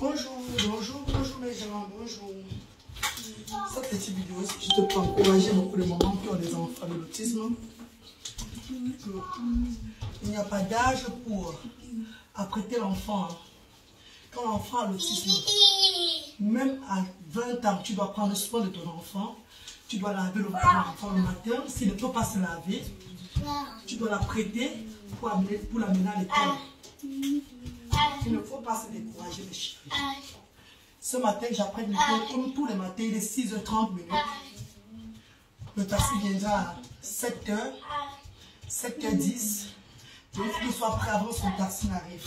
bonjour mes gens, bonjour. Cette petite vidéo, c'est juste pour encourager beaucoup de mamans qui ont des enfants de l'autisme. Il n'y a pas d'âge pour apprêter l'enfant. Quand l'enfant a l'autisme, même à 20 ans, tu dois prendre soin de ton enfant. Tu dois laver l'enfant le matin. S'il ne peut pas se laver, tu dois l'apprêter pour l'amener à l'école. Il ne faut pas se décourager, mes chéris. Ce matin, j'apprête l'école comme tous les matins, il est 6h30 minutes. Le taxi viendra à 7h, 7h10. Il faut qu'il soit prêt avant que son taxi n'arrive.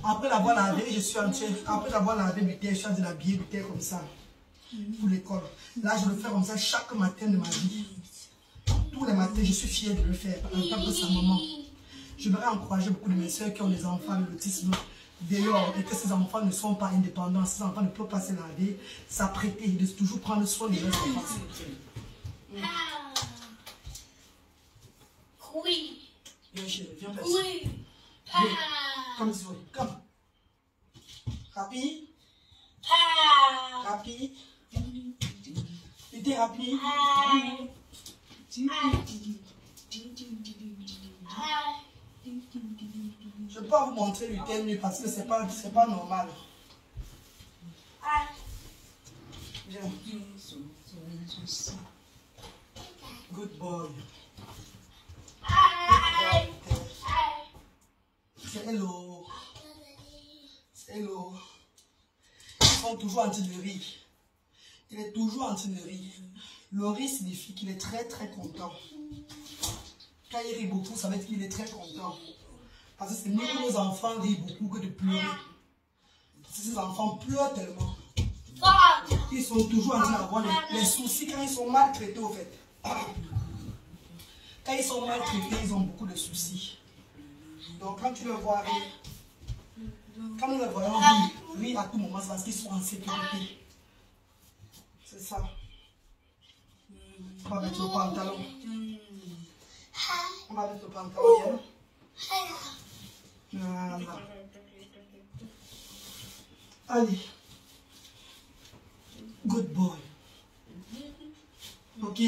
Après l'avoir lavé, je suis en train, après l'avoir lavé, je suis en train de l'habiller comme ça pour l'école. Là, je le fais comme ça chaque matin de ma vie. Tous les matins, je suis fière de le faire en tant que sa maman. Je voudrais encourager beaucoup de mes soeurs qui ont des enfants de l'autisme dehors et que ces enfants ne sont pas indépendants, ces enfants ne peuvent pas se laver, s'apprêter, de toujours prendre soin de leurs enfants. Oui. Viens chérie, viens passer. Oui. Viens. Comme ça, comme. Rapide. Rapide. Était rapide. Je ne peux pas vous montrer le thème parce que c'est pas normal. Viens. Good boy. C'est hello. C'est hello. Ils sont toujours en train de rire. Il est toujours en train de rire. Le rire signifie qu'il est très très content. Quand il rit beaucoup, ça veut dire qu'il est très content. Parce que c'est mieux que nos enfants rient beaucoup que de pleurer. Parce que ces enfants pleurent tellement. Ils sont toujours en train d'avoir les soucis quand ils sont maltraités au fait. Quand ils sont maltraités, ils ont beaucoup de soucis. Donc quand tu le vois rire, quand nous le voyons rire à tout moment, c'est parce qu'ils sont en sécurité. C'est ça. On va mettre le pantalon. On va mettre le pantalon. Voilà. Allez. Good boy. Ok?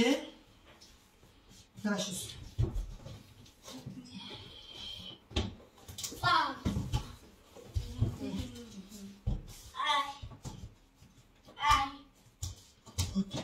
Dans la chaussure. Ok.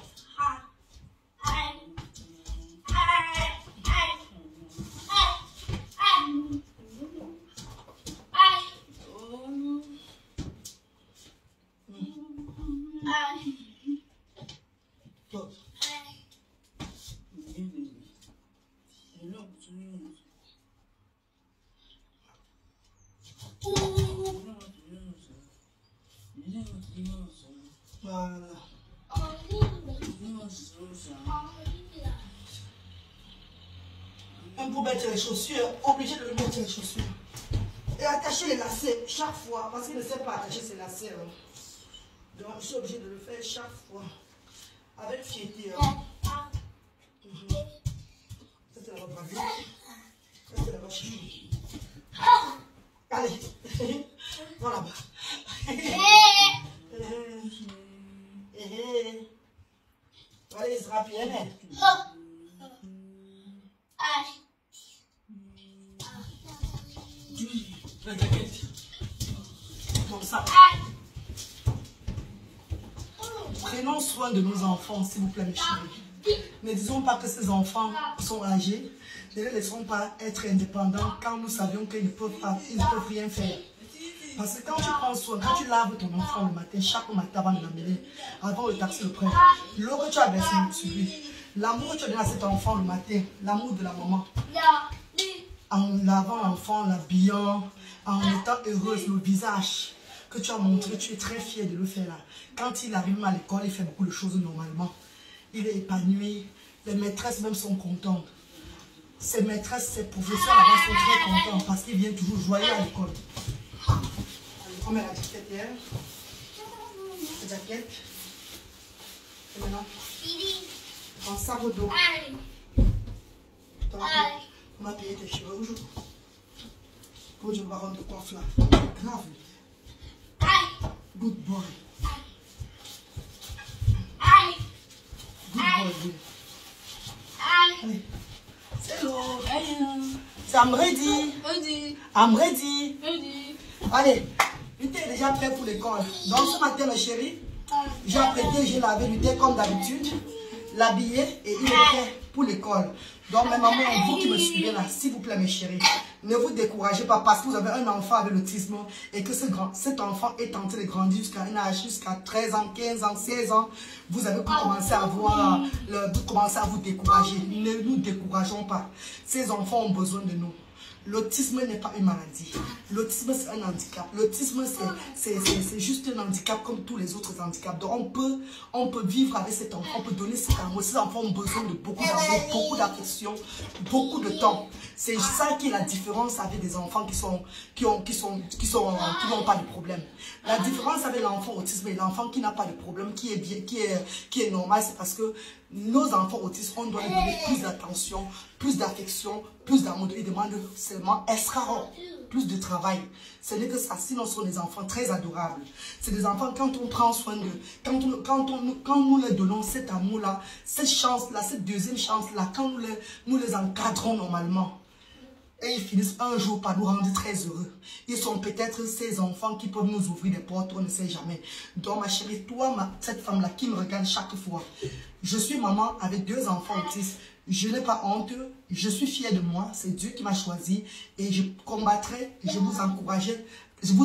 Voilà. Même pour mettre les chaussures, obligé de lui mettre les chaussures. Et attacher les lacets chaque fois, parce qu'il ne sait pas attacher ses lacets. Hein. Donc je suis obligé de le faire chaque fois. Avec fierté. Hein. Ça c'est la robe à vie. Ça c'est la robe chérie. Allez. Va là-bas. Allez, se rapide. La jaquette. Comme ça. Prenons soin de nos enfants, s'il vous plaît, mes chéris. Ne disons pas que ces enfants sont âgés. Ne les laissons pas être indépendants quand nous savions qu'ils ne peuvent rien faire. Parce que quand tu prends soin, quand tu laves ton enfant le matin, chaque matin avant de l'amener, avant le taxi le prenne, l'eau que tu as versé sur lui, l'amour que tu as donné à cet enfant le matin, l'amour de la maman, en lavant l'enfant, l'habillant, en étant heureuse, le visage que tu as montré, tu es très fière de le faire là. Quand il arrive à l'école, il fait beaucoup de choses normalement. Il est épanoui, les maîtresses même sont contentes. Ses maîtresses, ses professeurs là-bas sont très contents parce qu'il vient toujours joyeux à l'école. On met la jaquette hier. La jaquette. Et maintenant, on sort au dos. On va payer tes cheveux aujourd'hui. Pour le baron de coiffe là. Grave. Good boy. Good boy. Allez. C'est l'eau. C'est I'm ready. I'm ready. Allez. Il était déjà prêt pour l'école. Donc ce matin, mes chéris, j'ai apprêté, j'ai lavé le thé comme d'habitude, l'habillé et il est prêt pour l'école. Donc mes mamans, vous qui me suivez là, s'il vous plaît mes chéris, ne vous découragez pas parce que vous avez un enfant avec l'autisme et que cet enfant est en train de grandir jusqu'à un âge, jusqu'à 13 ans, 15 ans, 16 ans. Vous avez commencé à voir, vous commencez à vous décourager. Ne nous décourageons pas. Ces enfants ont besoin de nous. L'autisme n'est pas une maladie. L'autisme, c'est un handicap. L'autisme, c'est juste un handicap comme tous les autres handicaps. Donc, on peut vivre avec cet enfant, on peut donner cet amour. Ces enfants ont besoin de beaucoup d'amour, beaucoup d'affection, beaucoup de temps. C'est ça qui est la différence avec des enfants qui n'ont pas de problème. La différence avec l'enfant autisme et l'enfant qui n'a pas de problème, qui est bien, qui est normal, c'est parce que nos enfants autistes, on doit leur donner plus d'attention, plus d'affection, plus d'amour. Ils demandent seulement extra plus de travail. Ce n'est que ça, sinon ce sont des enfants très adorables. C'est des enfants, quand on prend soin d'eux, quand nous leur donnons cet amour-là, cette chance-là, cette deuxième chance-là, quand nous les encadrons normalement, et ils finissent un jour par nous rendre très heureux. Ils sont peut-être ces enfants qui peuvent nous ouvrir des portes, on ne sait jamais. Donc ma chérie, toi, cette femme-là qui me regarde chaque fois, je suis maman avec 2 enfants autistes. Je n'ai pas honte, je suis fière de moi, c'est Dieu qui m'a choisi et je combattrai, je vous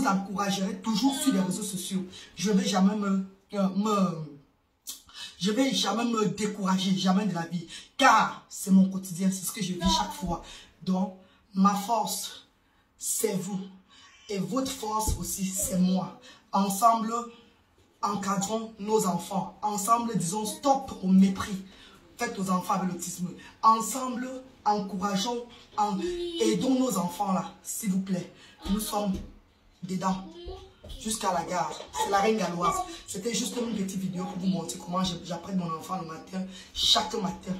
encouragerai toujours sur les réseaux sociaux. Je ne vais jamais me décourager, jamais de la vie, car c'est mon quotidien, c'est ce que je vis chaque fois. Donc, ma force, c'est vous. Et votre force aussi, c'est moi. Ensemble, encadrons nos enfants. Ensemble, disons stop au mépris. Faites aux enfants avec l'autisme. Ensemble, encourageons, aidons nos enfants là, s'il vous plaît. Nous sommes dedans, jusqu'à la gare. C'est la reine galloise. C'était juste une petite vidéo pour vous montrer comment j'apprends mon enfant le matin, chaque matin.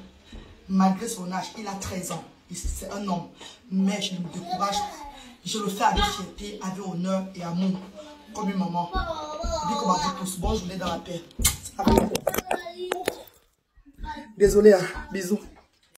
Malgré son âge, il a 13 ans. C'est un homme. Mais je ne me décourage pas. Je le fais avec fierté, avec honneur et amour. Comme une maman. Dis comment vous tous. Bonne journée dans la paix. Désolé, hein. Bisous.